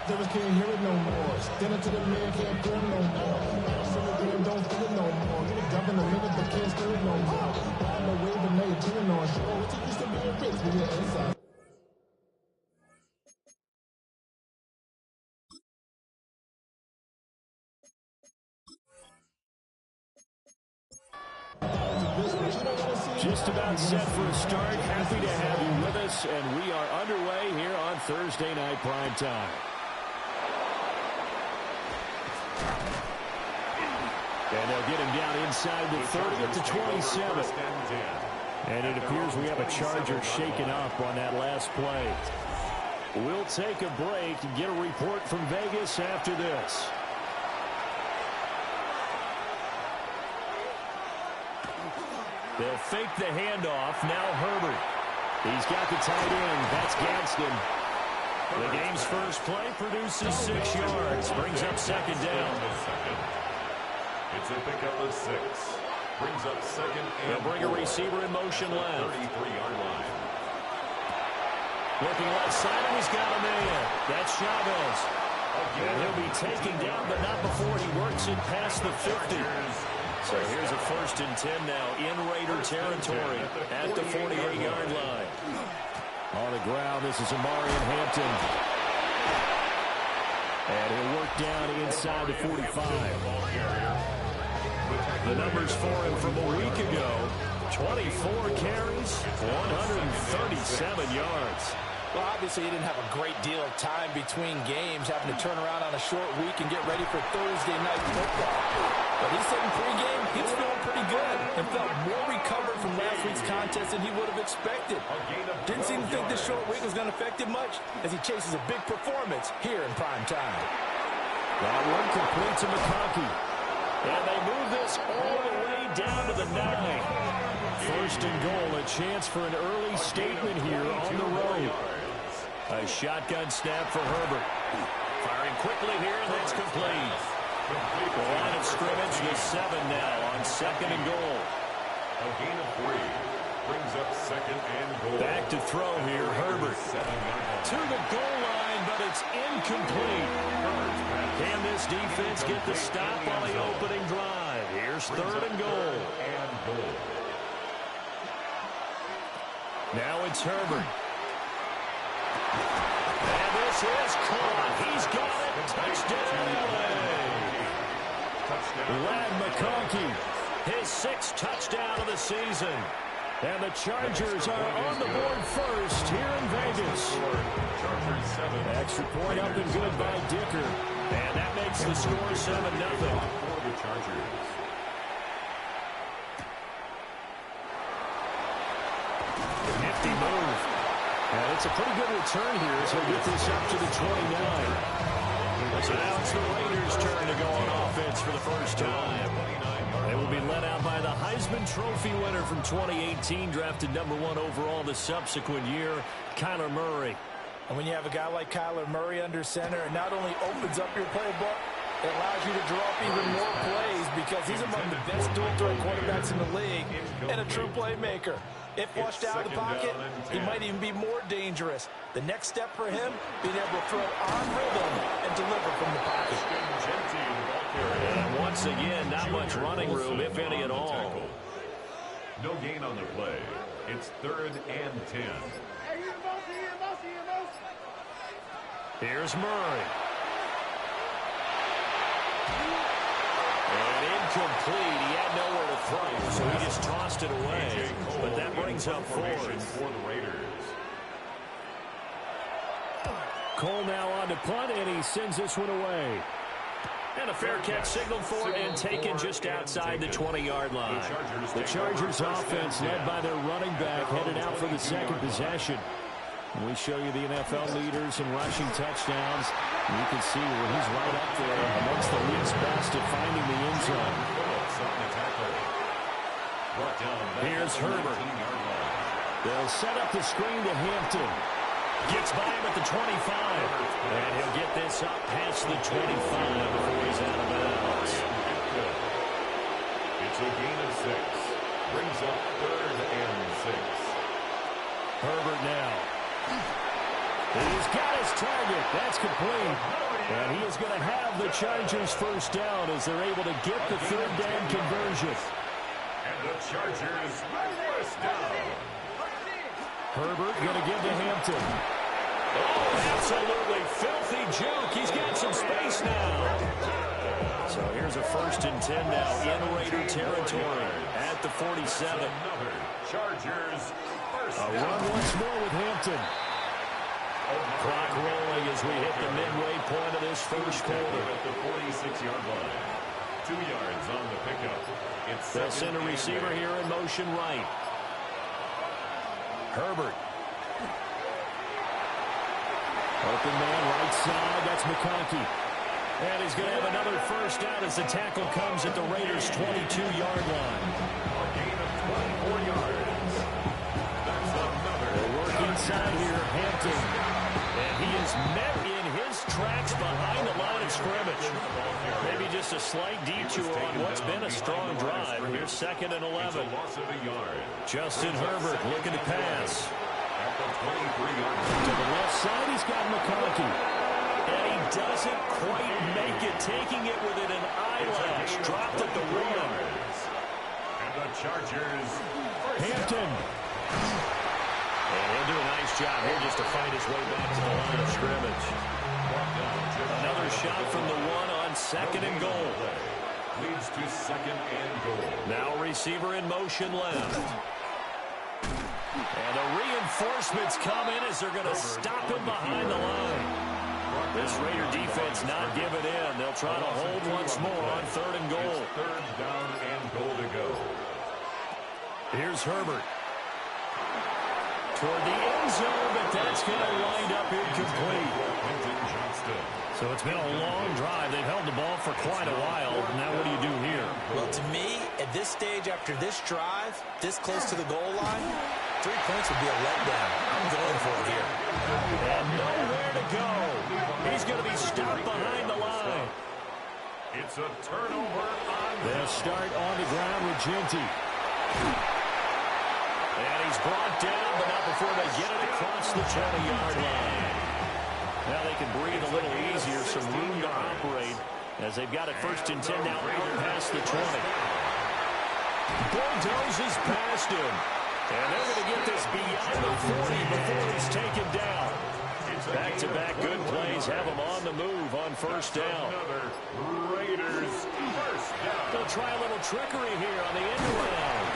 Devils can't hear it no more. Standing to the man can't feel it no more. Some of them don't feel it no more. Get a dump in a minute but can't steal it no more. Riding the wave and they chilling on shore. What you used to be a rich when you're inside. Just about set for a start. Happy to have you with us, and we are underway here on Thursday Night Prime Time. And they'll get him down inside the 30 at the 27. And it appears we have a Charger shaken up on that last play. We'll take a break and get a report from Vegas after this. They'll fake the handoff. Now Herbert. He's got the tight end. That's Gadsden. The game's first play produces 6 yards. Brings up second down. It's a pickup of 6. Brings up second and they'll bring a receiver in motion left. 33-yard line. Looking left side, and he's got a man. That's Chavez. And he'll be taken down, but not before he works it past the 50. So here's a 1st and 10 now in Raider territory at the 48-yard line. On the ground, this is Amari in Hampton. And he'll work down inside the 45. The numbers for him from a week ago, 24 carries, 137 yards. Well, obviously, he didn't have a great deal of time between games, having to turn around on a short week and get ready for Thursday night football. But he said in pregame, he was feeling pretty good and felt more recovered from last week's contest than he would have expected. Didn't seem to think this short week was going to affect him much as he chases a big performance here in prime time. That one complete to McConkey. And they move this all the way down to the 9. 1st and goal, a chance for an early statement here on the road. A shotgun snap for Herbert. Firing quickly here, and that's complete. The line of scrimmage is 7 now on 2nd and goal. A gain of 3. Brings up 2nd and goal. Back to throw here, Herbert. To the goal line, but it's incomplete. Can this defense get the stop on the opening drive? Here's 3rd and goal. Now it's Herbert. And this is caught. He's got it. Touchdown. Lad McConkey, his 6th touchdown of the season. And the Chargers are on the board first here in Vegas. Extra point up and good by Dicker. And that makes the score 7-0. For the Chargers. Nifty move. And it's a pretty good return here as he'll get this up to the 29. So now it's the Raiders' turn to go on offense for the first time. They will be led out by the Heisman Trophy winner from 2018, drafted #1 overall the subsequent year, Kyler Murray. And when you have a guy like Kyler Murray under center, it not only opens up your playbook, it allows you to draw up even more plays because he's among the best dual-threat quarterbacks in the league and a true playmaker. If washed out of the pocket, he might even be more dangerous. The next step for him, being able to throw on rhythm and deliver from the pocket. And once again, not much running room, if any at all. No gain on the play. It's 3rd and 10. Here's Murray. And incomplete. He had nowhere to throw, so he just tossed it away. But that brings up 4th. For the Raiders. Cole now on to punt, and he sends this one away. And a fair catch signaled for and taken just outside the 20-yard line. The Chargers offense led by their running back headed out for the 2nd possession. We show you the NFL leaders in rushing touchdowns. You can see where he's right up there amongst the league's best at finding the end zone. Here's Herbert. They'll set up the screen to Hampton. Gets by him at the 25. And he'll get this up past the 25 before he's out of bounds. It's a gain of 6. Brings up 3rd and 6. Herbert now. He's got his target. That's complete. And he is going to have the Chargers first down as they're able to get the third down conversion. And the Chargers first down. Herbert going to give to Hampton. Oh, absolutely filthy juke. He's got some space now. So here's a 1st and 10 now in Raider territory at the 47. Chargers first A run once more with Hampton. Clock rolling as we hit the midway point of this first quarter. At the 46-yard line. 2 yards on the pickup. They'll send a receiver here in motion right. Herbert. Open man right side. That's McConkey. And he's going to have another first down as the tackle comes at the Raiders' 22-yard line. A gain of 24 yards. That's another. They work inside here, Hampton. And he is met in his tracks behind the line of scrimmage. Maybe just a slight detour on what's been a strong drive. Here's 2nd and 11. Loss of a yard. Justin Herbert looking to pass. At the 23-yard line. To the left side, he's got McConkey. And he doesn't quite make it, taking it within an eyelash. Dropped at the rim. And the Chargers. Hampton. And he'll do a nice job here just to find his way back to the line of scrimmage. Another shot from the one on 2nd and goal. Leads to 2nd and goal. Now receiver in motion left. And the reinforcements come in as they're going to stop him behind the line. This Raider defense not giving in. They'll try to hold once more on 3rd and goal. It's 3rd down and goal to go. Here's Herbert. Toward the end zone, but that's going to wind up incomplete. So it's been a long drive. They've held the ball for quite a while. Now what do you do here? Well, to me, at this stage, after this drive, this close to the goal line, 3 points would be a letdown. I'm going for it here. And nowhere to go. He's going to be stopped behind the line. It's a turnover on. They'll start on the ground with Genty. And he's brought down, but not before they get it across the 20-yard line. Now they can breathe a little easier, some room to operate as they've got it 1st and 10 now out past the 20. Bulldozes past him. And they're going to get this beyond the 40 before he's taken down. Back-to-back good plays have him on the move on 1st down. Raiders first down. They'll try a little trickery here on the end around.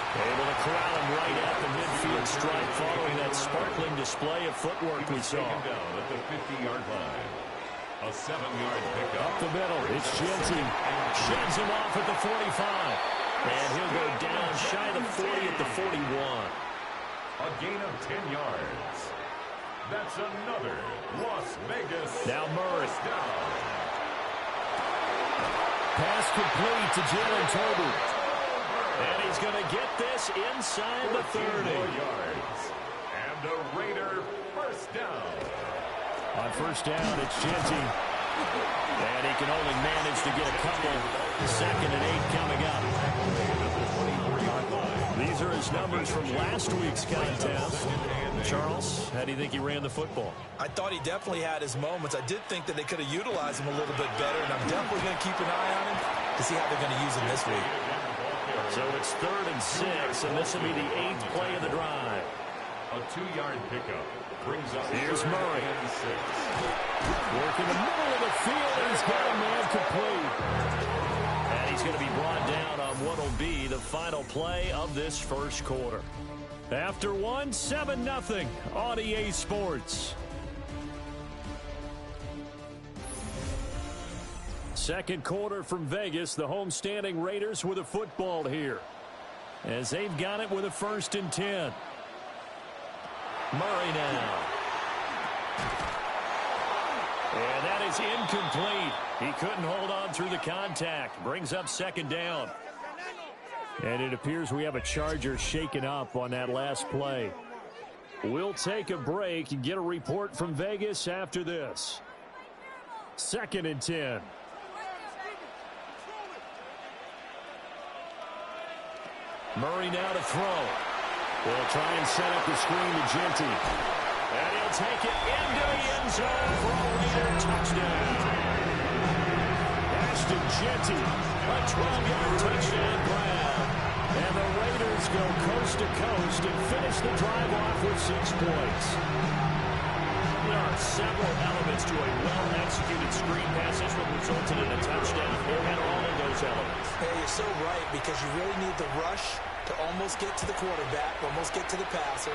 Able to corral him right at the midfield stripe following that sparkling display of footwork we saw. Down at the 50-yard line. A 7-yard pickup. Up the middle, it's Genty. Sheds him off at the 45. And he'll go down shy of the 40 at the 41. A gain of 10 yards. That's another Las Vegas. Now Murray. Down. Pass complete to Jalen Tolbert. And he's going to get this inside the 30. Yards. And a Raider first down. On 1st down, it's Genty. And he can only manage to get a couple. 2nd and 8 coming up. These are his numbers from last week's contest. Charles, how do you think he ran the football? I thought he definitely had his moments. I did think that they could have utilized him a little bit better, and I'm definitely going to keep an eye on him to see how they're going to use him this week. So it's 3rd and 6, and this will be the 8th play of the drive. A 2-yard pickup brings up. Here's Murray. Working the middle of the field, and he's got a man complete. And he's going to be brought down on what will be the final play of this first quarter. After 7-0 on EA Sports. Second quarter from Vegas, the homestanding Raiders with a football here. As they've got it with a 1st and 10. Murray now. And that is incomplete. He couldn't hold on through the contact. Brings up 2nd down. And it appears we have a Charger shaken up on that last play. We'll take a break and get a report from Vegas after this. 2nd and 10. Murray now to throw. They'll try and set up the screen to Genty. And he'll He'll take it into the end zone for a Raider touchdown. Ashton Jeanty, a 12-yard touchdown grab. And the Raiders go coast to coast and finish the drive off with 6 points. There are several elements to a well-executed screen pass. This one resulted in a touchdown. They had all of those elements. Hey, you're so right, because you really need the rush to almost get to the quarterback, almost get to the passer.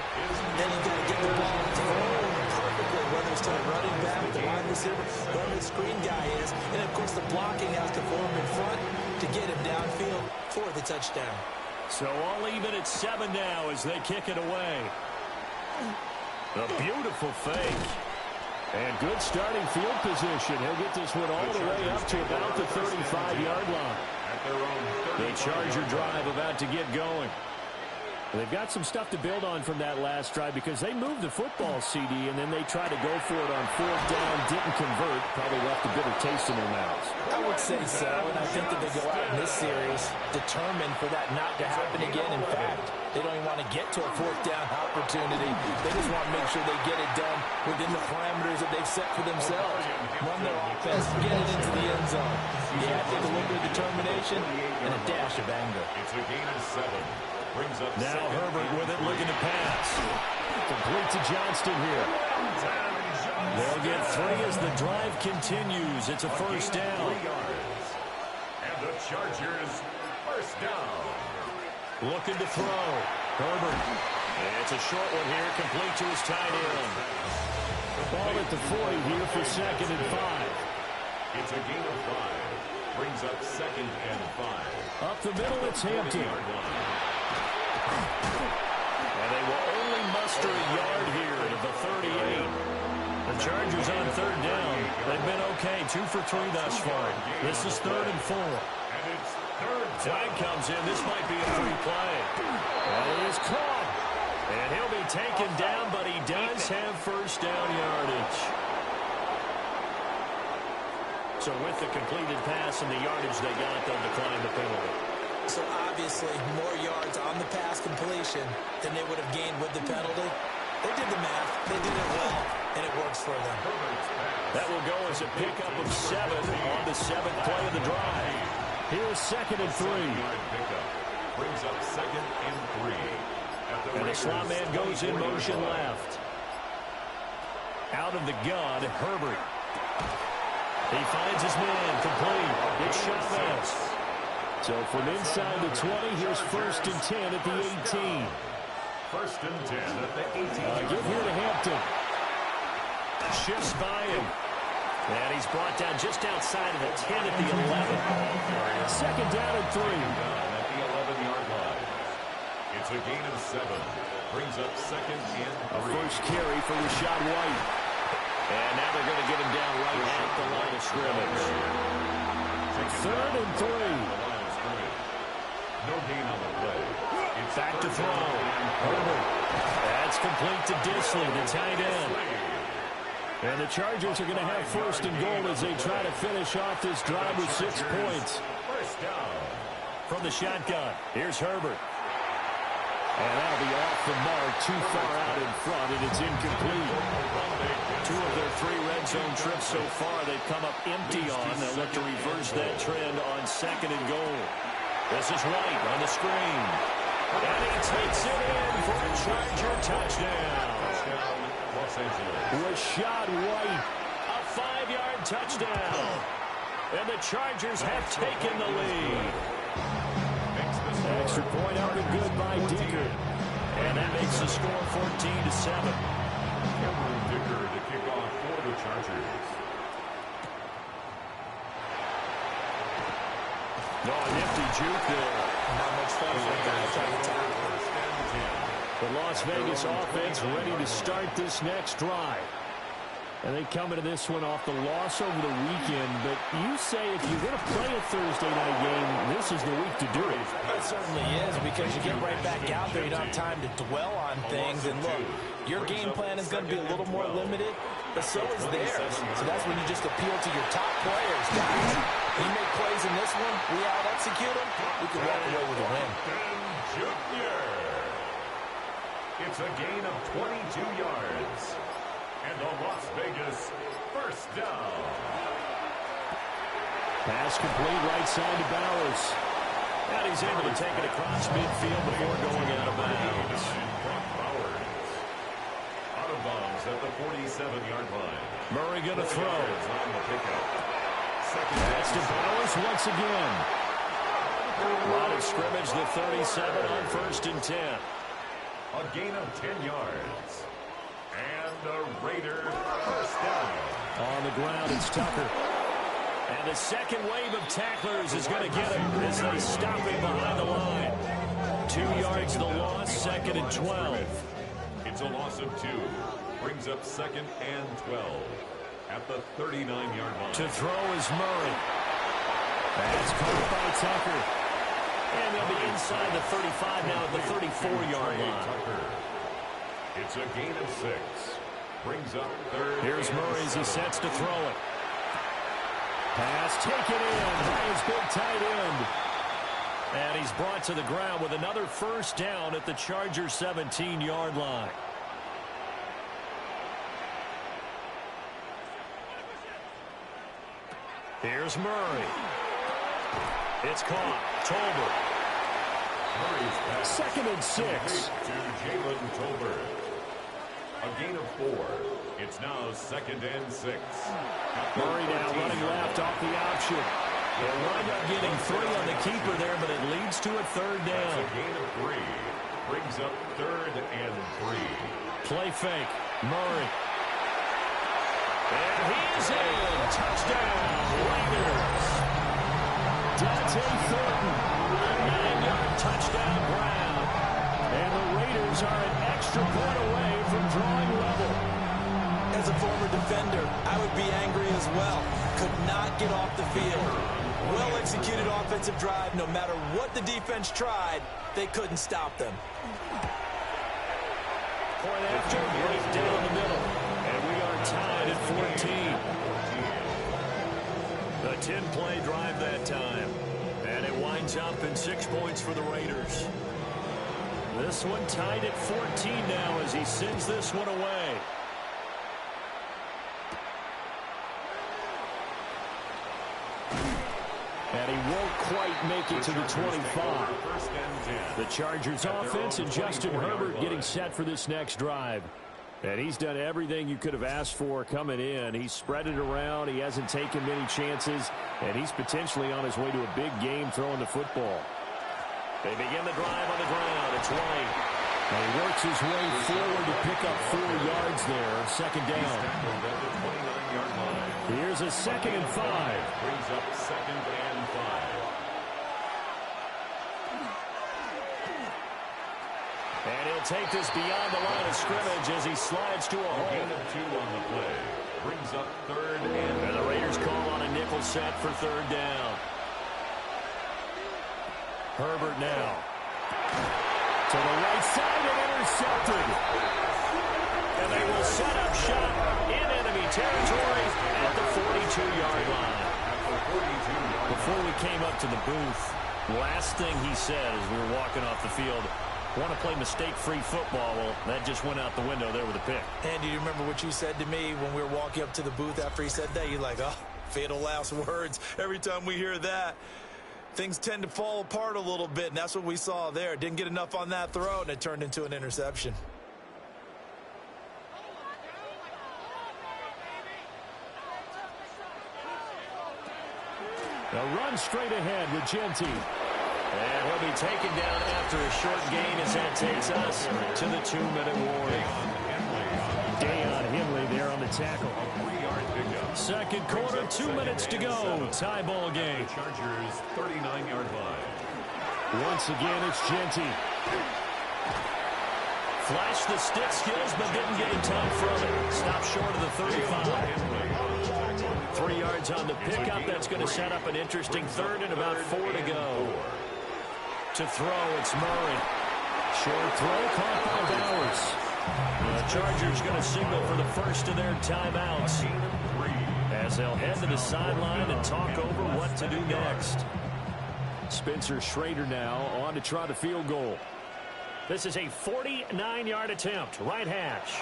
Then you got to get the ball to throw perfectly, whether it's to the running back, the wide receiver, whoever the screen guy is. And, of course, the blocking has to form in front to get him downfield for the touchdown. So all even at 7 now as they kick it away. A beautiful fake. And good starting field position. He'll get this one all the way up to about the 35-yard line. The Charger drive about to get going. They've got some stuff to build on from that last drive because they moved the football, CD, and then they tried to go for it on 4th down, didn't convert, probably left a bitter taste in their mouths. I would say so, and I think that they go out in this series determined for that not to happen again. In fact, they don't even want to get to a 4th down opportunity. They just want to make sure they get it done within the parameters that they've set for themselves. Run their offense, get it into the end zone. Yeah, I think a little bit of determination and a dash of anger. It's a gain of 7. Brings up now Herbert with it, looking to pass. Complete to Johnston here. They'll get 3 as the drive continues. It's a 1st down. And the Chargers first down. Looking to throw. Herbert. It's a short one here, complete to his tight end. Ball at the 40 here for 2nd and 5. It's a gain of 5. Brings up 2nd and 5. Up the middle, it's Hampton. And they will only muster a yard here to the 38. The Chargers on 3rd down. They've been okay, 2 for 3 thus far. This is 3rd and 4. And it's 3rd. Flag comes in. This might be a free play. And it is caught. And he'll be taken down, but he does have 1st down yardage. So with the completed pass and the yardage they got, they'll decline the penalty. So obviously more yards on the pass completion than they would have gained with the penalty. They did the math. They did it well, and it works for them. That will go as a pickup of 7 on the 7th play of the drive. Here's 2nd and 3. Brings up 2nd and 3. And the slot man goes in motion left. Out of the gun, Herbert. He finds his man, complete. It's Chavez. So from inside the 20, here's 1st and 10 at the 18. 1st and 10 at the 18. Give here to Hampton. Shifts by him. And he's brought down just outside of the 10 at the 11. 2nd down and 3. At the 11-yard line. It's a gain of 7. Brings up 2nd and 3. A first carry for Rashad White. And now they're going to get him down right at the line of scrimmage. 3rd and 3. No gain on the play. It's back to throw. Herbert. That's complete to Disley, the tight end. And the Chargers are going to have 1st and goal as they try to finish off this drive with 6 points. First down. From the shotgun, here's Herbert. And that'll be off the mark, too far out in front, and it's incomplete. 2 of their 3 red zone trips so far they've come up empty on. They'll look to reverse that trend on 2nd and goal. This is White on the screen. And he takes it in for a Charger touchdown. Rashad White, a 5-yard touchdown. And the Chargers have taken the lead. Extra point up and good by Dicker. And that makes the score 14-7. Cameron Dicker to kick off for the Chargers. No, a nifty juke there. Not much fun for the guy trying to tackle. The Las Vegas offense ready to start this next drive. And they come into this one off the loss over the weekend. But you say if you're going to play a Thursday night game, this is the week to do it. It certainly is, because you get right back out there. You don't have time to dwell on things. And look, your game plan is going to be a little more limited, but so is theirs. So that's when you just appeal to your top players. Guys, you make plays in this one, we out-execute them, we can walk away with a win. Jr. It's a gain of 22 yards. And the Las Vegas first down. Pass complete right side to Bowers. And he's able to take it across midfield before going out of bounds. Out of bounds at the 47-yard line. Murray going to throw. On the pickup. Pass to Bowers once again. Line of scrimmage, the 37 on 1st and 10. A gain of 10 yards. And the Raiders first down. On the ground, it's Tucker. And the second wave of tacklers is going to get him as they stop him behind the line. 2 yards the loss, 2nd and 12. It's a loss of 2. Brings up 2nd and 12 at the 39-yard line. To throw is Murray. That's caught by Tucker. And they'll be inside the 35 now at the 34-yard line. Tucker. It's a gain of 6. Brings up 3rd. Here's Murray as he sets to throw it. Pass taken in by his big tight end. And he's brought to the ground with another first down at the Chargers' 17-yard line. Here's Murray. It's caught. Tolbert. 2nd and 6. To Jalen Tolbert. A gain of 4. It's now 2nd and 6. Murray now running left off the option. They'll wind up getting 3 on the keeper there, but it leads to a 3rd down. That's a gain of 3. Brings up 3rd and 3. Play fake. Murray. And he's in. Touchdown, Raiders. Dante Thornton, a 9-yard touchdown grab. And the Raiders are an extra point away from drawing level. As a former defender, I would be angry as well. Could not get off the field. Well-executed offensive drive. No matter what the defense tried, they couldn't stop them. Point after, right down the middle. And we are tied at 14. A 10-play drive that time. And it winds up in 6 points for the Raiders. This one tied at 14 now as he sends this one away. And he won't quite make it to the 25. The Chargers offense and Justin Herbert getting set for this next drive. And he's done everything you could have asked for coming in. He's spread it around. He hasn't taken many chances. And he's potentially on his way to a big game throwing the football. They begin the drive on the ground. It's White. And he works his way forward to pick up 4 yards there. 2nd down. Here's a 2nd and 5. Brings up 2nd and 5. And he'll take this beyond the line of scrimmage as he slides to a hole. Gain of 2 on the play. Brings up 3rd and the Raiders call on a nickel set for 3rd down. Herbert now. To the right side and intercepted. And they will set up shop in enemy territory at the 42-yard line. Before we came up to the booth, last thing he said as we were walking off the field, want to play mistake-free football. Well, that just went out the window there with a pick. And do you remember what you said to me when we were walking up to the booth after he said that? You're like, oh, fatal last words. Every time we hear that, things tend to fall apart a little bit, and that's what we saw there. Didn't get enough on that throw, and it turned into an interception. A run straight ahead with Genty. And he'll be taken down after a short gain as that takes us to the 2-minute warning. Deion Henley there on the tackle. 3-yard pickup. 2nd quarter, 2 minutes to go. Tie ball game. Chargers 39-yard line. Once again, it's Genty. Flashed the stick skills, but didn't get in time from it. Stopped short of the 35. 3 yards on the pickup. That's going to set up an interesting 3rd and about 4 to go. To throw, it's Murray. Short throw, caught by Bowers. The Chargers going to signal for the first of their timeouts as they'll head to the sideline and talk over what to do next. Spencer Schrader now on to try the field goal. This is a 49-yard attempt, right hash.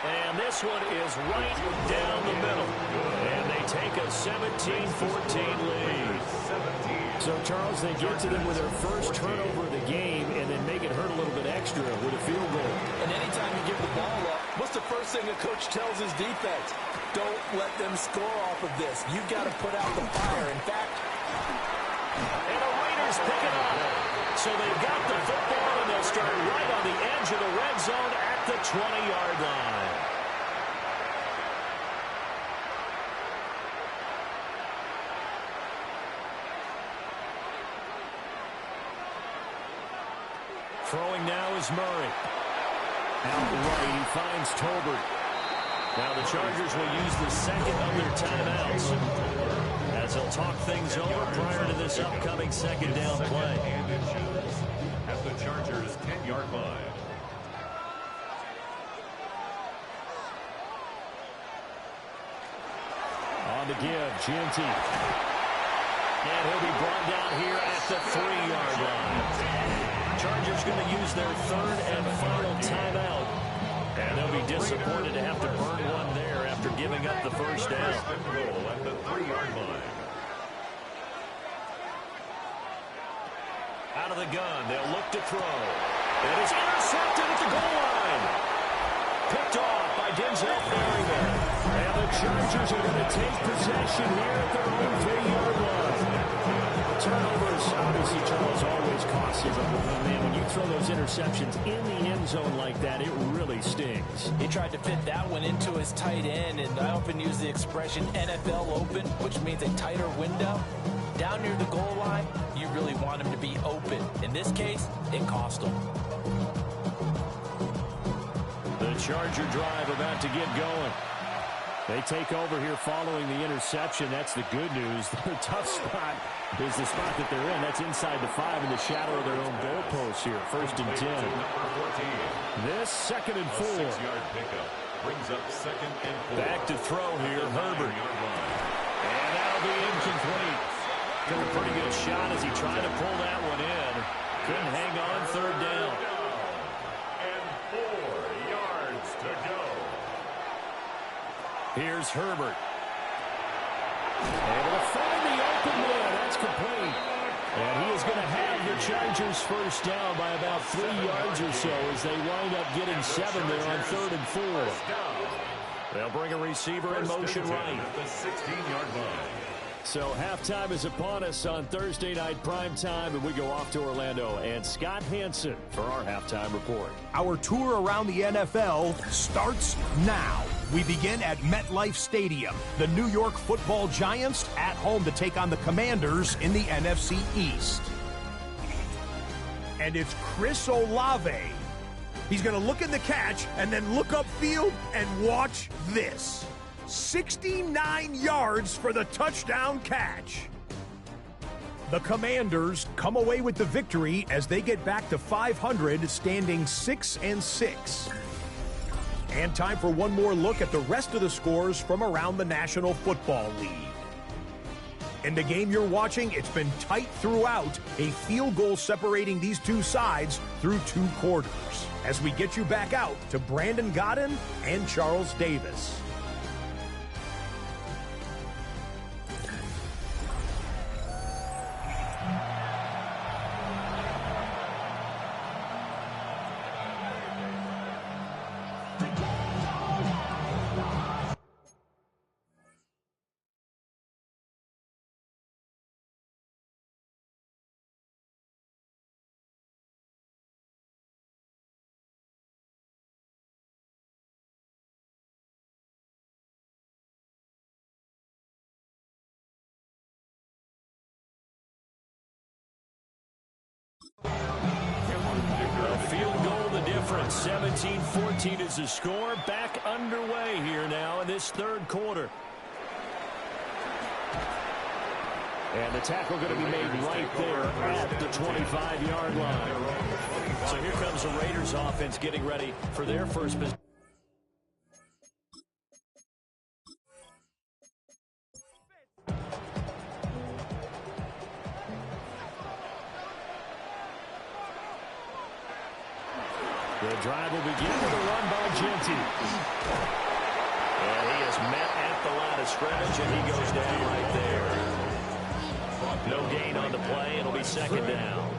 And this one is right down the middle. And they take a 17-14 lead. So, Charles, they get to them with their first turnover of the game and then make it hurt a little bit extra with a field goal. And anytime you give the ball up, what's the first thing a coach tells his defense? Don't let them score off of this. You've got to put out the fire. In fact, and the Raiders pick it up. So they've got the football, and they'll start right on the edge of the red zone at the 20-yard line. Throwing now is Murray. Out right, he finds Tolbert. Now the Chargers will use the second of their timeouts as they'll talk things over prior to this upcoming second down play. And it shows at the Chargers' 10-yard line. On the give, Gianti. And he'll be brought down here at the 3-yard line. Chargers going to use their third and final timeout. And they'll be disappointed to have to burn one there after giving up the first down. First and goal at the 3-yard line. Out of the gun, they'll look to throw. It is intercepted at the goal line. Picked off by Denzel Perryman. And the Chargers are going to take possession here at their own 3-yard line. Turnovers, obviously, Charles, always costs you. But, man, when you throw those interceptions in the end zone like that, it really stings. he tried to fit that one into his tight end, and I often use the expression NFL open, which means a tighter window. Down near the goal line, you really want him to be open. In this case, it cost him. The Charger drive about to get going. They take over here following the interception. That's the good news. Their tough spot is the spot that they're in. That's inside the 5 in the shadow of their own goalposts here. First and 10. This second and 4. 6-yard pickup brings up second and 4. Back to throw here, Herbert. And that'll be incomplete. Took a pretty good shot as he tried to pull that one in. Couldn't hang on, third down. And 4 yards to go. Here's Herbert. Able to find the open man. That's complete. And he is going to have the Chargers first down by about 3 yards or so as they wind up getting 7 there on third and 4. They'll bring a receiver in motion right. At the 16-yard line. So halftime is upon us on Thursday night primetime, and we go off to Orlando. And Scott Hansen for our halftime report. Our tour around the NFL starts now. We begin at MetLife Stadium. The New York Football Giants at home to take on the Commanders in the NFC East. And it's Chris Olave. He's going to look in the catch and then look upfield and watch this. 69 yards for the touchdown catch. The Commanders come away with the victory as they get back to 500, standing 6-6. And time for one more look at the rest of the scores from around the National Football League. In the game you're watching, it's been tight throughout, a field goal separating these two sides through 2 quarters. As we get you back out to Brandon Godden and Charles Davis. A field goal the difference. 17-14 is the score. Back underway here now in this third quarter. And the tackle going to be made right there at the 25-yard line. So here comes the Raiders offense getting ready for their first possession. The The drive will begin with a run by Genty. And he is met at the line of scrimmage, and he goes down right there. No gain on the play. It'll be second down.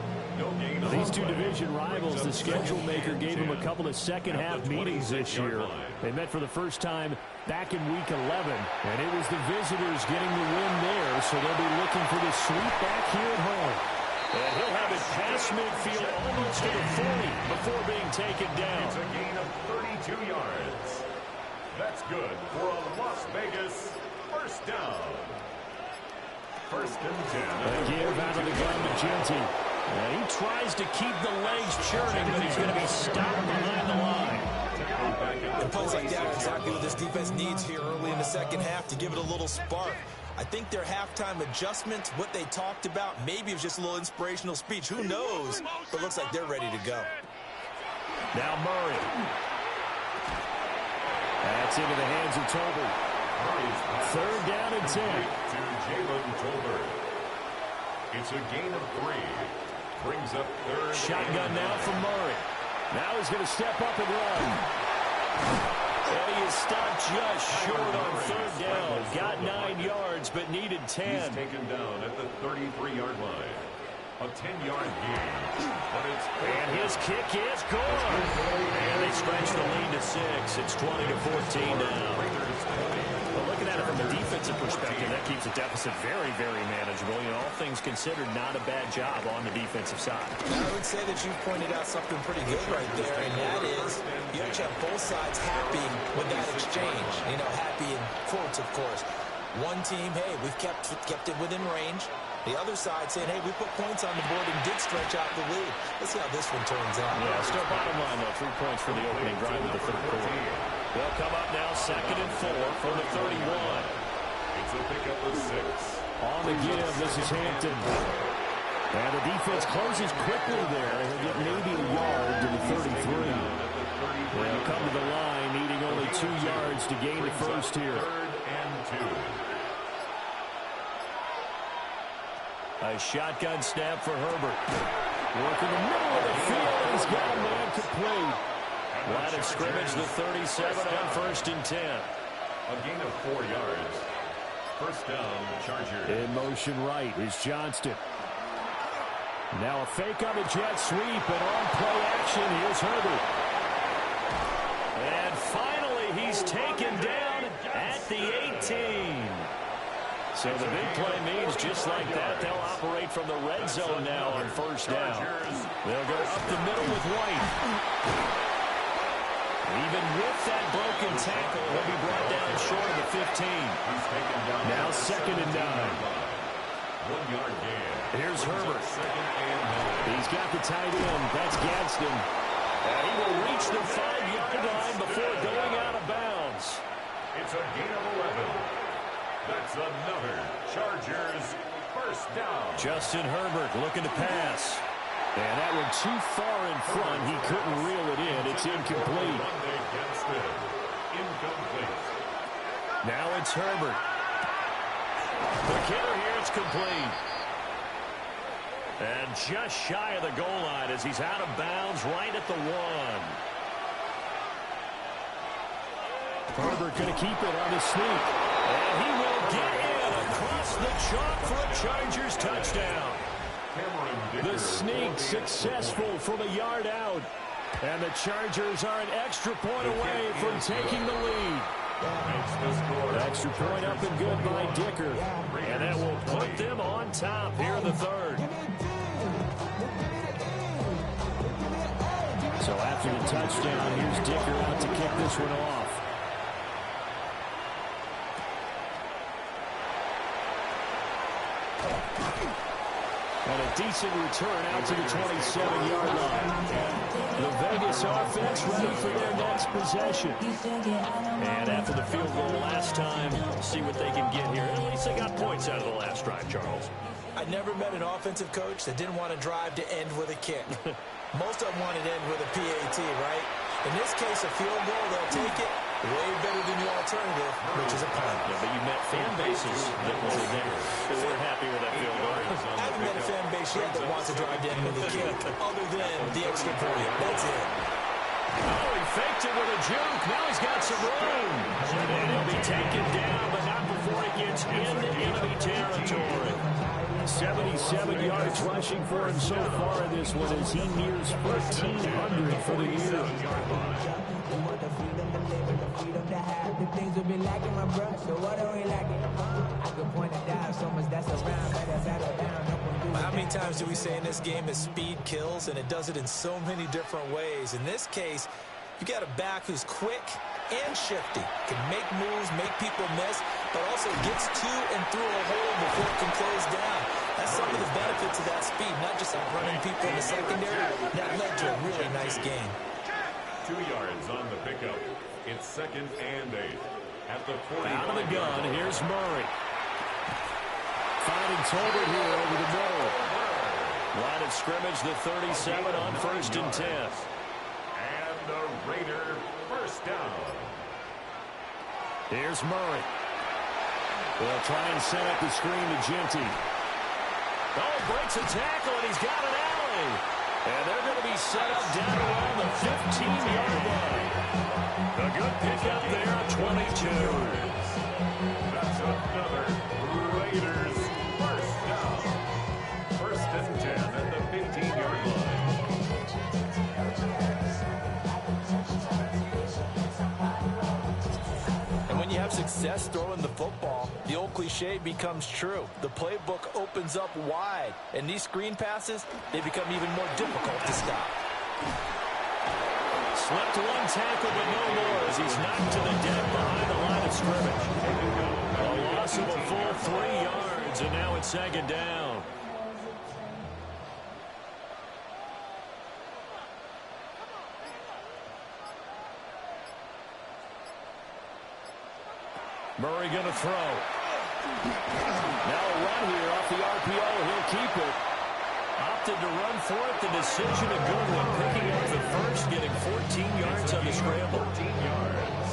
These two division rivals, the schedule maker gave them a couple of second-half meetings this year. They met for the first time back in Week 11, and it was the visitors getting the win there, so they'll be looking for the sweep back here at home. And he'll have it past midfield almost to the 40 before being taken down. It's a gain of 32 yards. That's good for a Las Vegas first down. First and 10. They give out of the gun to Genty. And he tries to keep the legs churning, but he's going to be stopped behind the line. And plays like that are exactly what this defense needs here early in the second half to give it a little spark. I think their halftime adjustments, what they talked about, maybe it was just a little inspirational speech. Who knows? But it looks like they're ready to go. Now Murray. That's into the hands of Tolbert. Third down and 10. To Jalen Tolbert. It's a gain of 3. Brings up third. Shotgun now from Murray. Now he's going to step up and run. And he is stopped just short on third down. Got 9 yards, but needed 10. He's taken down at the 33-yard line. A 10-yard gain. And his kick is gone. And they stretch the lead to 6. It's 20-14 now. But looking at it from a defensive perspective, that keeps the deficit very, very manageable. You know, all things considered, not a bad job on the defensive side. I would say that you've pointed out something pretty good right there, and that is you have to have both sides happy with that exchange. You know, happy in quotes, of course. One team, hey, we've kept it within range. The other side saying, hey, we put points on the board and did stretch out the lead. Let's see how this one turns out. Yeah, still bottom line, though. 3 points for the opening drive of the third quarter. They'll come up now, 2nd and 4 from the 31. It's a pickup of 6. On the give, this is Hampton. And the defense closes quickly there. He'll get maybe a yard to the 33. They'll come to the line, needing only 2 yards to gain the first here. 3rd and 2. A shotgun snap for Herbert. Work in the middle of the field. He's got a man complete. Line of scrimmage, the 37 on 1st and 10. A gain of 4 yards. First down, Chargers. In motion right is Johnston. Now a fake on the jet sweep, and on play action, here's Herbert. And finally, he's taken down at the 18. So the big play means just like that, they'll operate from the red zone now on 1st down. They'll go up the middle with White. Even with that broken tackle, he'll be brought down short of the 15. Now 2nd and 9. 1 yard gain. Here's Herbert. 2nd and 9. He's got the tight end. That's Gadsden. And he will reach the 5-yard line before going out of bounds. It's a gain of 11. That's another Chargers first down. Justin Herbert looking to pass. And that one too far in front. He couldn't reel it in. It's incomplete. Incomplete. Now it's Herbert. The kicker here, it's complete. And just shy of the goal line as he's out of bounds right at the 1. Herbert going to keep it on the sneak. And he will get in across the chalk for a Chargers touchdown. The sneak successful from a yard out. And the Chargers are an extra point away from taking the lead. Extra point up and good by Dicker. And that will put them on top here in the 3rd. So after the touchdown, here's Dicker out to kick this one off. And a decent return out to the 27-yard line. The Vegas offense ready for their next possession. And after the field goal last time, see what they can get here. At least they got points out of the last drive, Charles. I never met an offensive coach that didn't want to drive to end with a kick. Most of them wanted to end with a PAT, right? In this case, a field goal, they'll take it. Way better than the alternative, which is a punt. Yeah, but you met fan bases that weren't happy with that field goal. I haven't met a fan base yet that wants to drive to end with a kick, other than the extra point. That's it. faked it with a juke. Now he's got some room. And he'll be taken down, but not before he gets into enemy territory. 77 yards rushing for him so far in this one as he nears 1,400 for the year. How many times do we say in this game that speed kills, and it does it in so many different ways? In this case, you got a back who's quick and shifty, can make moves, make people miss, but also gets to and through a hole before it can close down. That's some of the benefits of that speed, not just outrunning people in the secondary. That led to a really nice game. 2 yards on the pickup. It's 2nd and 8. At the 40. Out of the gun, here's Murray. Finding Tolbert here over the middle. Line of scrimmage, the 37 on 1st and 10. And the Raider first down. Here's Murray. They'll try and set up the screen to Genty. Oh, breaks a tackle, and he's got an alley. And they're going to be set up down around the 15-yard line. A good pickup there at 22. That's another Raiders first down. 1st and 10 at the 15-yard line. And when you have success throwing the football, the old cliche becomes true. The playbook opens up wide, and these screen passes, they become even more difficult to stop. Slipped one tackle, but no more as he's knocked to the deck behind the line of scrimmage. A loss of a full 3 yards, and now it's 2nd down. Murray going to throw. Now a run here off the RPO. He'll keep it. Opted to run for it. The decision a good one. Picking up the first, getting 14 yards on the scramble. 14 yards.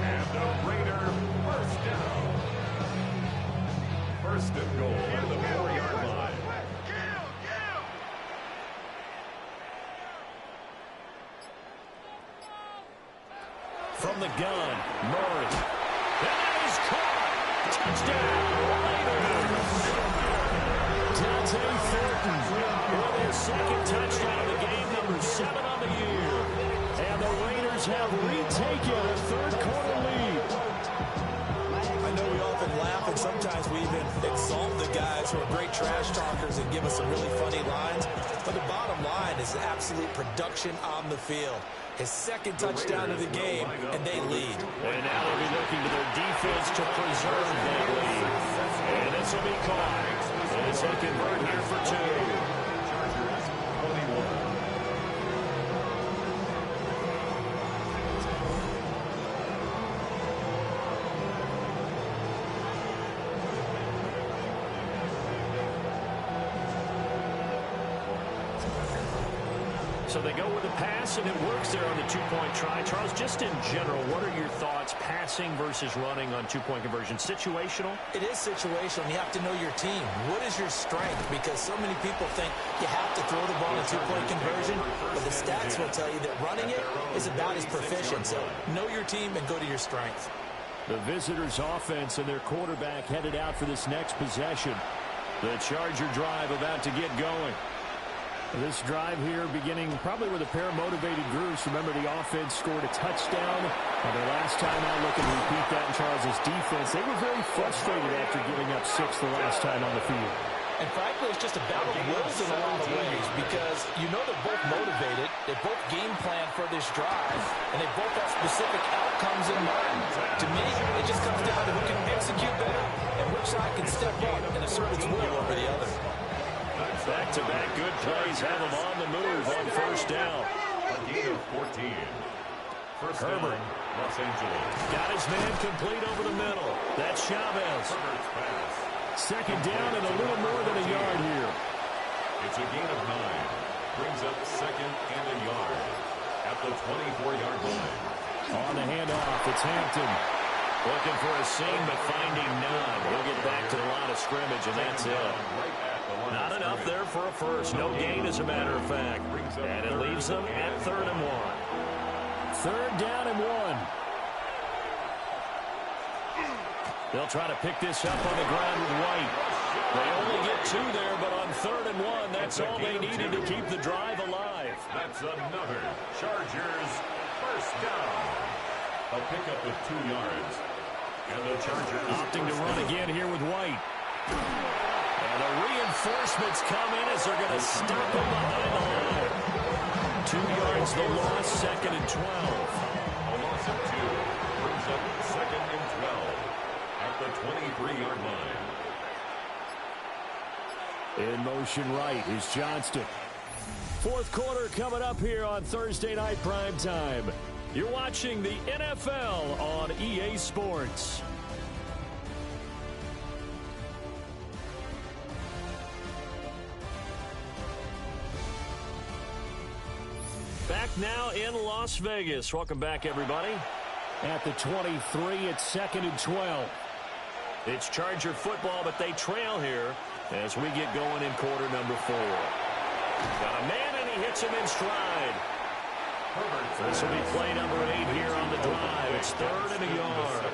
And the Raider first down. 1st and goal at the 4-yard line. From the gun, Murray. That is caught. Touchdown, Raiders. Dante Thornton with his 2nd touchdown of the game, number 7 on the year. And the Raiders have retaken a 3rd-quarter lead. I know we often laugh, and sometimes we even exalt the guys who are great trash talkers and give us some really funny lines. But the bottom line is absolute production on the field. His 2nd touchdown of the game, and they lead. And now they'll be looking to their defense to preserve that lead. And this will be caught. As they convert here for 2. Chargers 21. So they go with a pass, and it works there on the 2-point try. Charles, just in general, what are your thoughts passing versus running on 2-point conversion? Situational? It is situational. You have to know your team. What is your strength? Because so many people think you have to throw the ball in a 2-point conversion, but the stats will tell you that running it is about as proficient. So know your team and go to your strength. The visitors' offense and their quarterback headed out for this next possession. The Charger drive about to get going. This drive here beginning probably with a pair of motivated groups. Remember, the offense scored a touchdown. And the last time out, looking to repeat that in Charles' defense, they were very frustrated after giving up 6 the last time on the field. And frankly, it's just a battle of wills in a lot of ways because you know they're both motivated. They both game plan for this drive, and they both have specific outcomes in mind. To me, it just comes down to who can execute better and which side can step up and assert its will over the other. Back-to-back good plays have them on the move on 1st down. A gain of 14. First Herbert. down, Los Angeles. Got his man complete over the middle. That's Chavez. Herbert's pass. 2nd down and a little more than a yard here. It's a gain of 9. Brings up 2nd and a yard at the 24-yard line. On the handoff, it's Hampton. Looking for a seam, but finding none. He'll get back to the line of scrimmage, and that's it. Not enough there for a first. No gain, as a matter of fact. And it leaves them at 3rd and 1. 3rd down and 1. They'll try to pick this up on the ground with White. They only get 2 there, but on 3rd and 1, that's all they needed to keep the drive alive. That's another Chargers first down. A pickup of 2 yards. And the Chargers opting to run again here with White. And the reinforcements come in as they're going to stop him behind the line. 2 yards the loss, 2nd and 12. A loss of 2 brings up 2nd and 12 at the 23-yard line. In motion right is Johnston. 4th quarter coming up here on Thursday Night Primetime. You're watching the NFL on EA Sports. Back now in Las Vegas. Welcome back, everybody. At the 23, it's 2nd and 12. It's Charger football, but they trail here as we get going in quarter number 4. Got a man, and he hits him in stride. This will be play number 8 here on the drive. It's 3rd and a yard.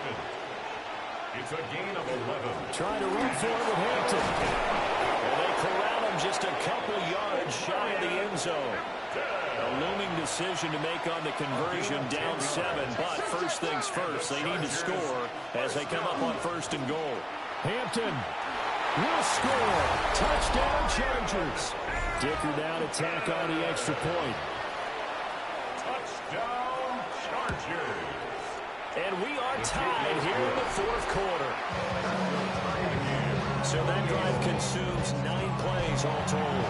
It's a gain of 11. Trying to run for it with Hampton. And they corral him just a couple yards shy of the end zone. A looming decision to make on the conversion, down 7. But first things first, they need to score as they come up on 1st and goal. Hampton will score. Touchdown, Chargers. Dicker down to tack on the extra point. Touchdown, Chargers. And we are tied here in the 4th quarter. So that drive consumes 9 plays all told.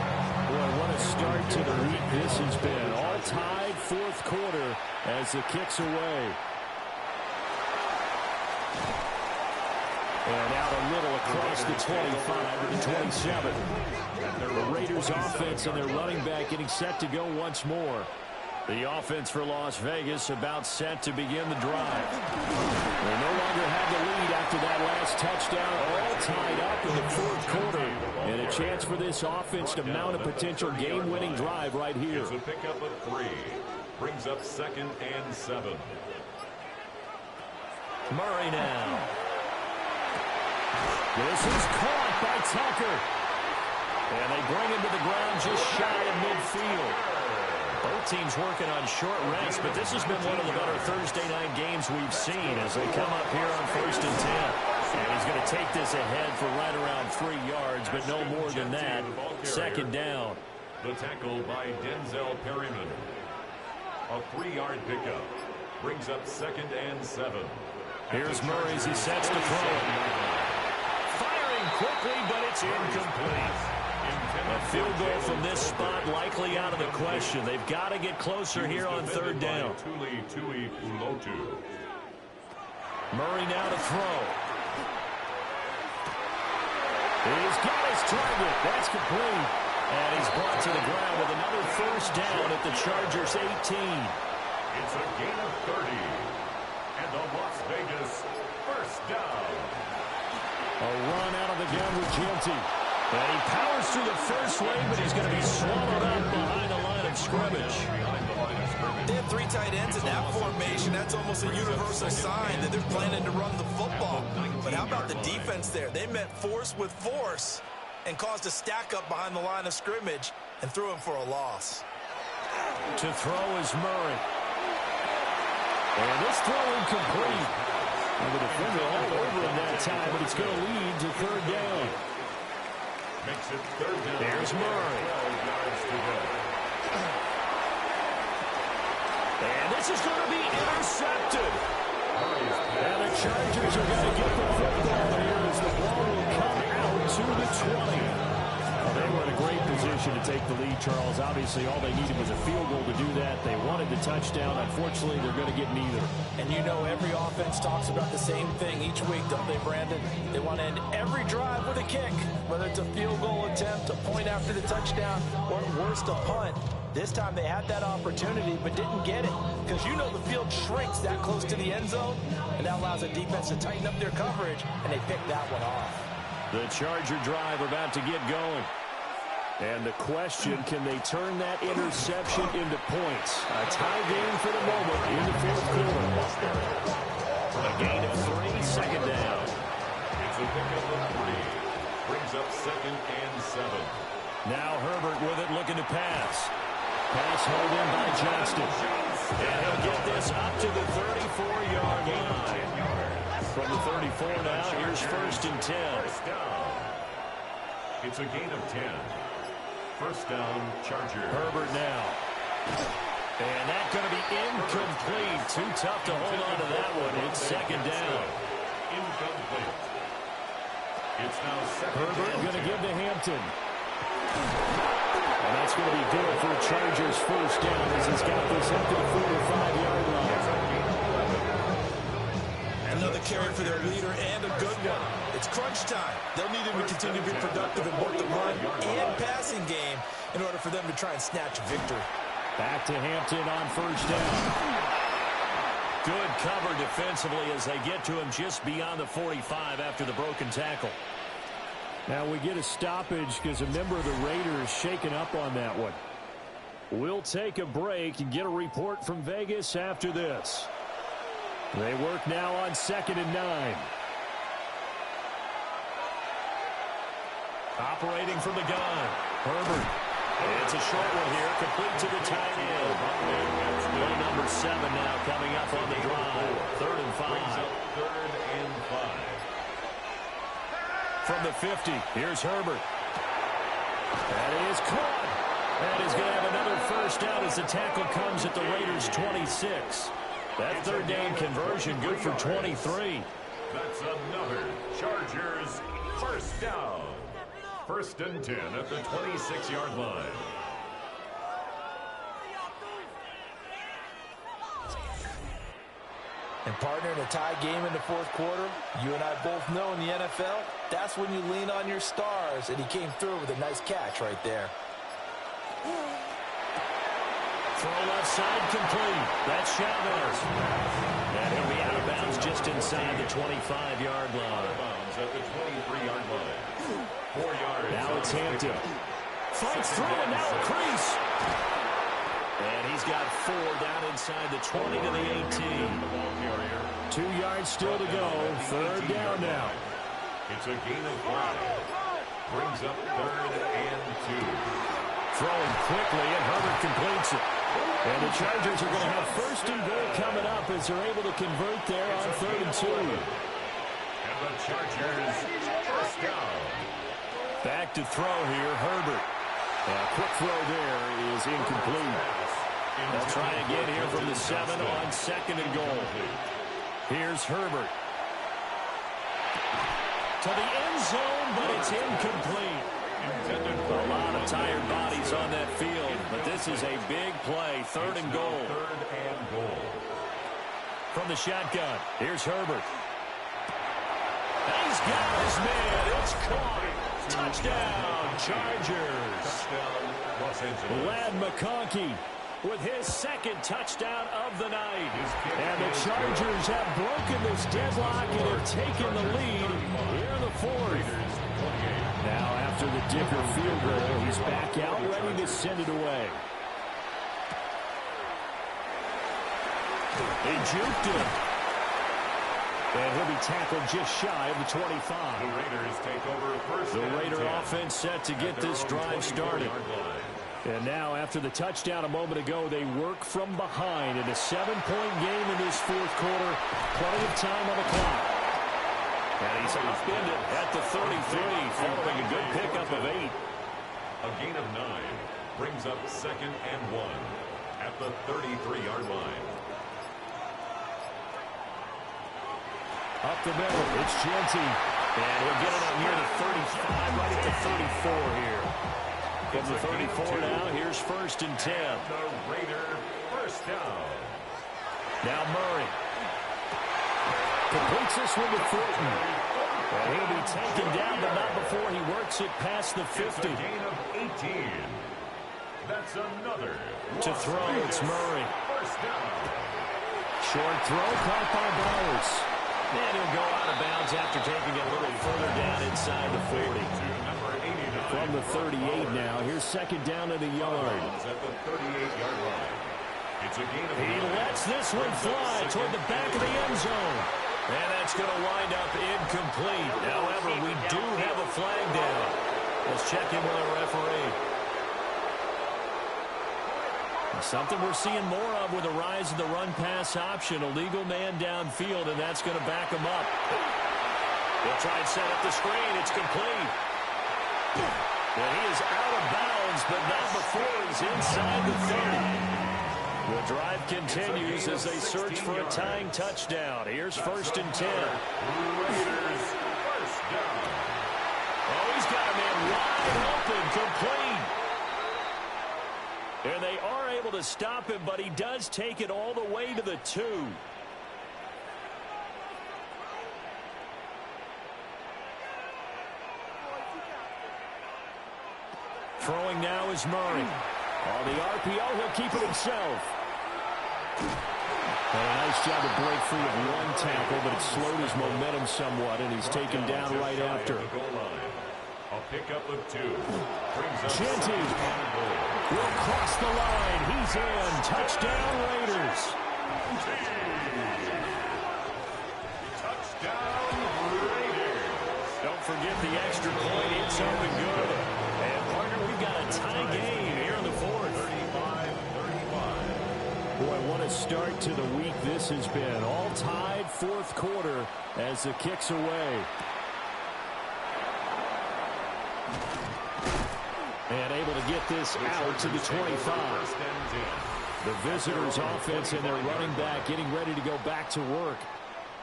Boy, what a start to the week this has been. All tied 4th quarter as the kick's away. And out a little across the 25 to the 27. The Raiders offense and their running back getting set to go once more. The offense for Las Vegas about set to begin the drive. They no longer have the lead after that last touchdown, all tied up in the 4th quarter. And a chance for this offense to mount a potential game-winning drive right here. It's a pickup of 3. Brings up 2nd and 7. Murray now. This is caught by Tucker. And they bring him to the ground just shy of midfield. Both teams working on short rest, but this has been one of the better Thursday night games we've seen as they come up here on 1st and 10. And he's going to take this ahead for right around 3 yards, but no more than that. 2nd down. The tackle by Denzel Perryman. A 3-yard pickup. Brings up 2nd and 7. Here's Murray as he sets the throw. Firing quickly, but it's incomplete. A field goal from this spot likely out of the question. They've got to get closer here on 3rd down. Murray now to throw. He's got his target. That's complete. And he's brought to the ground with another 1st down at the Chargers 18. It's a gain of 30. And the Las Vegas 1st down. A run out of the gun with Genty. And he powers through the first wave, but he's going to be swallowed up behind the line of scrimmage. They have 3 tight ends in that formation. That's almost a universal sign that they're planning to run the football. But how about the defense there? They met force with force and caused a stack up behind the line of scrimmage and threw him for a loss. To throw is Murray. And this throw incomplete. And the defender all over him that time, but it's going to lead to 3rd down. Makes it 3rd down. There's Murray. 12 yards to go. And this is going to be intercepted. And the Chargers are going to get the football here as the ball will come out to the 20. Well, they were in a great position to take the lead, Charles. Obviously, all they needed was a field goal to do that. They wanted the touchdown. Unfortunately, they're going to get neither. And you know every offense talks about the same thing each week, don't they, Brandon? They want to end every drive with a kick, whether it's a field goal attempt, a point after the touchdown, or at worst, a punt. This time they had that opportunity but didn't get it because you know the field shrinks that close to the end zone, and that allows the defense to tighten up their coverage, and they picked that one off. The Charger drive about to get going. And the question, can they turn that interception into points? A tie game for the moment in the fourth quarter. A gain of 3, second down. It's a pickup of 3. Brings up 2nd and 7. Now Herbert with it, looking to pass. Pass held in by Johnston. And he'll get this up to the 34-yard line. From the 34 now, here's 1st and 10. First down. It's a gain of 10. First down, Chargers. Herbert now. And that's going to be incomplete. Too tough to hold on to that one. It's 2nd down. Incomplete. It's now 2nd Herbert down. going to give to Hampton. And that's going to be good for Chargers' first down as he's got this up to the 45-yard line. Another carry for their leader and a good one. It's crunch time. They'll need him to continue to be productive in both the run and passing game in order for them to try and snatch victory. Back to Hampton on first down. Good cover defensively as they get to him just beyond the 45 after the broken tackle. Now we get a stoppage because a member of the Raiders shaken up on that one. We'll take a break and get a report from Vegas after this. They work now on 2nd and 9. Operating from the gun. Herbert. It's a short one here, complete to the tight end. Play number 7 now coming up on the drive. 3rd and 5. 3rd and 5. From the 50, here's Herbert. That is caught. That is going to have another first down as the tackle comes at the Raiders' 26. That 3rd down conversion good for 23. That's another Chargers first down. 1st and 10 at the 26-yard line. And partner, in a tie game in the fourth quarter, you and I both know in the NFL, that's when you lean on your stars, and he came through with a nice catch right there. Throw left side complete. That's Chavez. And he'll be out of bounds just inside the 25-yard line. Out of bounds at the 23-yard line. 4 yards. Now it's Hampton. Fights through and now a crease. And he's got 4 down inside the 20 to the 18. 2 yards still to go. 3rd down now. It's a gain of 5. Brings up 3rd and 2. Throwing quickly, and Herbert completes it. And the Chargers are going to have 1st and goal coming up as they're able to convert there on 3rd and 2. And the Chargers first down. Back to throw here, Herbert. A quick throw there is incomplete. They'll try again here from the 7 on 2nd and goal. Here's Herbert. To the end zone, but it's incomplete. A lot of tired bodies on that field, but this is a big play. 3rd and goal. 3rd and goal. From the shotgun, here's Herbert. He's got his man. It's caught. Touchdown, Chargers. Touchdown, Los Angeles. Lad McConkey with his 2nd touchdown of the night. And the Chargers have broken this deadlock and have taken the lead here in the 4th. Now after the Dicker field goal, he's back out ready to send it away. He juked him. And he'll be tackled just shy of the 25. The Raiders take over first. The Raider offense set to get this drive started. And now, after the touchdown a moment ago, they work from behind in a 7-point game in this fourth quarter. Plenty of time on the clock. And he's offended at the 33, following a good pickup of 8. A gain of 9 brings up 2nd and 1 at the 33-yard line. Up the middle, it's Genty. And he'll get it up near the 35, right at the 34 here. From the 34 now, here's 1st and 10. The Raider first down. Now Murray. Completes this one to Fulton. And he'll be taken down, but not before he works it past the 50. It's a gain of 18. That's another. To throw, it's Murray. First down. Short throw, caught by Bowers. And he'll go out of bounds after taking it a little further down inside the 40. To number 89. From the 38 now. Here's second down and a yard. At the 38-yard line. It's a gain of He lets this one fly toward the back of the end zone. And that's going to wind up incomplete. However, we do have a flag down. Let's check in with our referee. Something we're seeing more of with the rise of the run-pass option. A legal man downfield, and that's going to back him up. They'll try and set up the screen. It's complete. Well, he is out of bounds, but not before he's inside the 30. The drive continues as they search for a tying touchdown. Here's first and 10. Raiders first down. Oh, he's got a man wide open, complete. And they are able to stop him, but he does take it all the way to the 2. Throwing now is Murray. On the RPO, he'll keep it himself. And a nice job to break free of one tackle, but it slowed his momentum somewhat, and he's taken down right after. A pickup of 2. Genty will cross the line. He's in. Touchdown, Raiders. Touchdown, Raiders. Don't forget the extra point. It's up and good. And, partner, we've got a tie game here in the 4th. 35-35. Boy, what a start to the week this has been. All tied 4th quarter as the kick's away. And able to get this out to the 25. The visitors' offense and their running back getting ready to go back to work.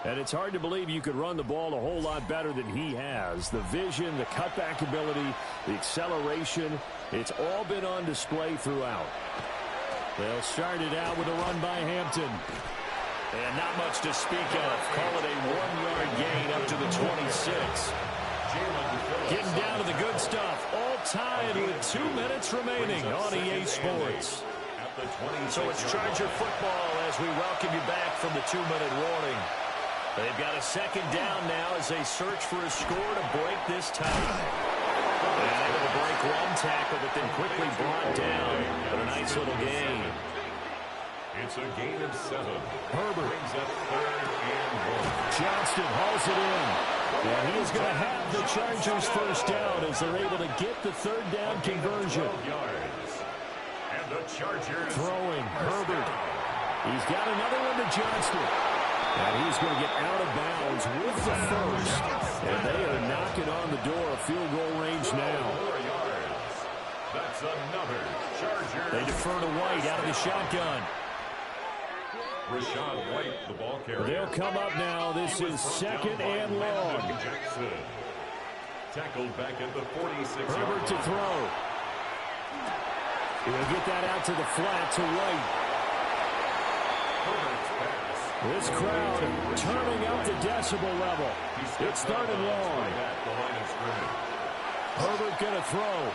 And it's hard to believe you could run the ball a whole lot better than he has. The vision, the cutback ability, the acceleration, it's all been on display throughout. They'll start it out with a run by Hampton. And not much to speak of. Call it a 1-yard gain up to the 26. Getting down to the good stuff. All tied with 2 minutes remaining on EA Sports. So it's Charger football as we welcome you back from the 2-minute warning. They've got a second down now as they search for a score to break this tie. And able to break one tackle, but then quickly brought down. But a nice little gain. It's a gain of 7. Herbert brings up 3rd and 1. Johnston hauls it in. And he's going to have the Chargers first down as they're able to get the 3rd down conversion. And the Chargers throwing Herbert. He's got another one to Johnston. And he's going to get out of bounds with the first. And they are knocking on the door of field goal range now. That's another Charger. They defer to White out of the shotgun. Rashad White, the ball carrier. They'll come up now. This is second and long. Jackson. Tackled back at the 46. Herbert to throw. He'll get that out to the flat to White. This crowd turning up the decibel level. It's 3rd and long. Herbert going to throw.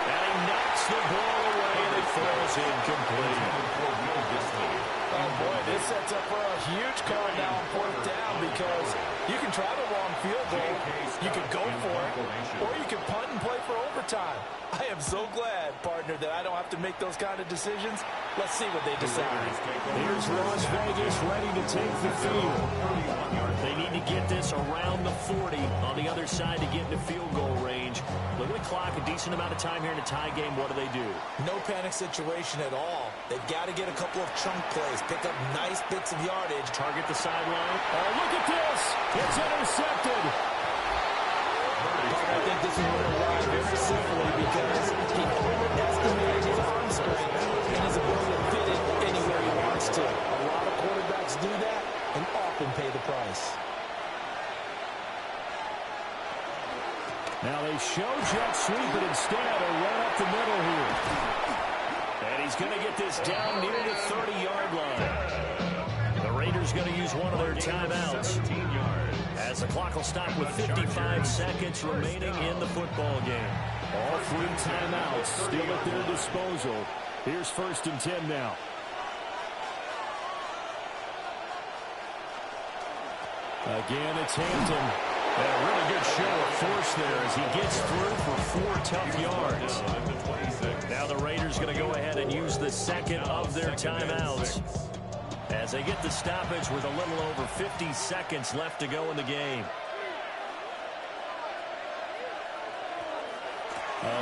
And he knocks the ball away, and it falls incomplete. Oh, boy, this sets up for a huge call now on 4th down because you can try the long field goal, you can go for it, or you can punt and play for overtime. I am so glad, partner, that I don't have to make those kind of decisions. Let's see what they decide. Here's Las Vegas ready to take the field. They need to get this around the 40 on the other side to get into field goal range. Look at the clock, a decent amount of time here in a tie game. What do? No panic situation at all. They've got to get a couple of chunk plays, pick up nice bits of yardage. Target the sideline. Oh, look at this. It's intercepted. I think this is going to ride very simply because he overestimated his arm strength and his ability to fit it anywhere he wants to. A lot of quarterbacks do that and often pay the price. Now they show jet sweep, but instead a run up the middle here. And he's going to get this down near the 30-yard line. The Raiders going to use one of their timeouts as the clock will stop with 55 seconds remaining in the football game. All 3 timeouts still at their disposal. Here's 1st and 10 now. Again, it's Hampton. And a really good show of force there as he gets through for 4 tough yards. Now the Raiders going to go ahead and use the second of their timeouts as they get the stoppage with a little over 50 seconds left to go in the game.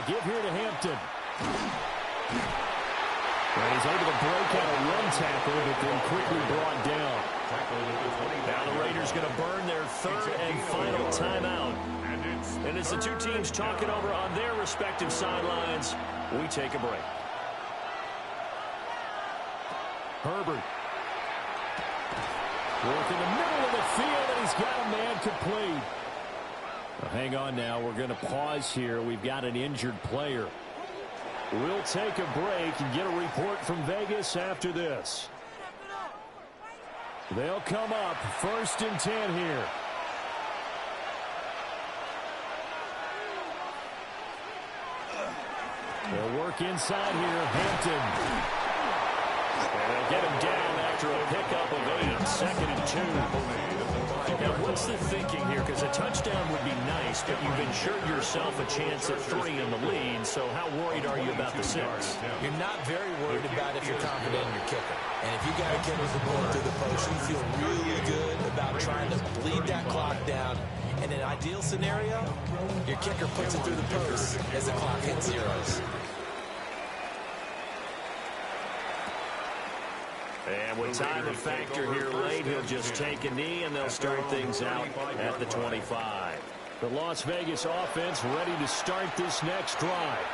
Give here to Hampton. And he's able to break out a run tackle, but then quickly brought down. Now the Raiders going to burn their third and final timeout. And as the two teams talk it over on their respective sidelines, we take a break. Herbert. Work in the middle of the field, and he's got a man complete. Well, hang on now. We're going to pause here. We've got an injured player. We'll take a break and get a report from Vegas after this. They'll come up 1st and 10 here. They'll work inside here. Hampton. And they'll get him down after a pickup of 8. 2nd and 2. Now, what's the thinking here? Because a touchdown would be nice, but you've ensured yourself a chance at 3 in the lead, so how worried are you about the 6? You're not very worried about if you're confident in your kicker. And if you got a kicker who's going through the post, you feel really good about trying to bleed that clock down. In an ideal scenario, your kicker puts it through the post as the clock hits zeros. And with time to factor here late, he'll just take a knee, and they'll start things out at the 25. The Las Vegas offense ready to start this next drive.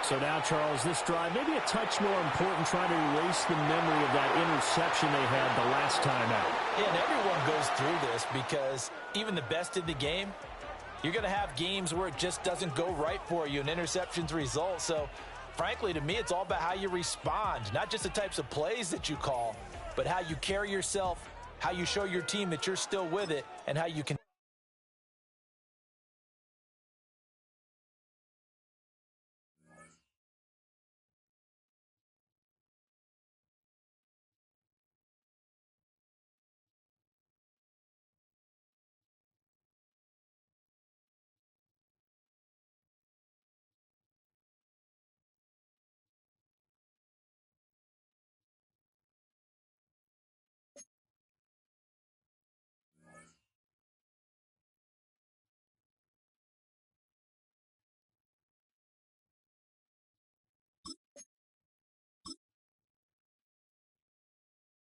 So now, Charles, this drive maybe a touch more important, trying to erase the memory of that interception they had the last time out. Yeah, and everyone goes through this because even the best in the game, you're going to have games where it just doesn't go right for you, and interceptions result. So frankly, to me, it's all about how you respond, not just the types of plays that you call, but how you carry yourself, how you show your team that you're still with it, and how you can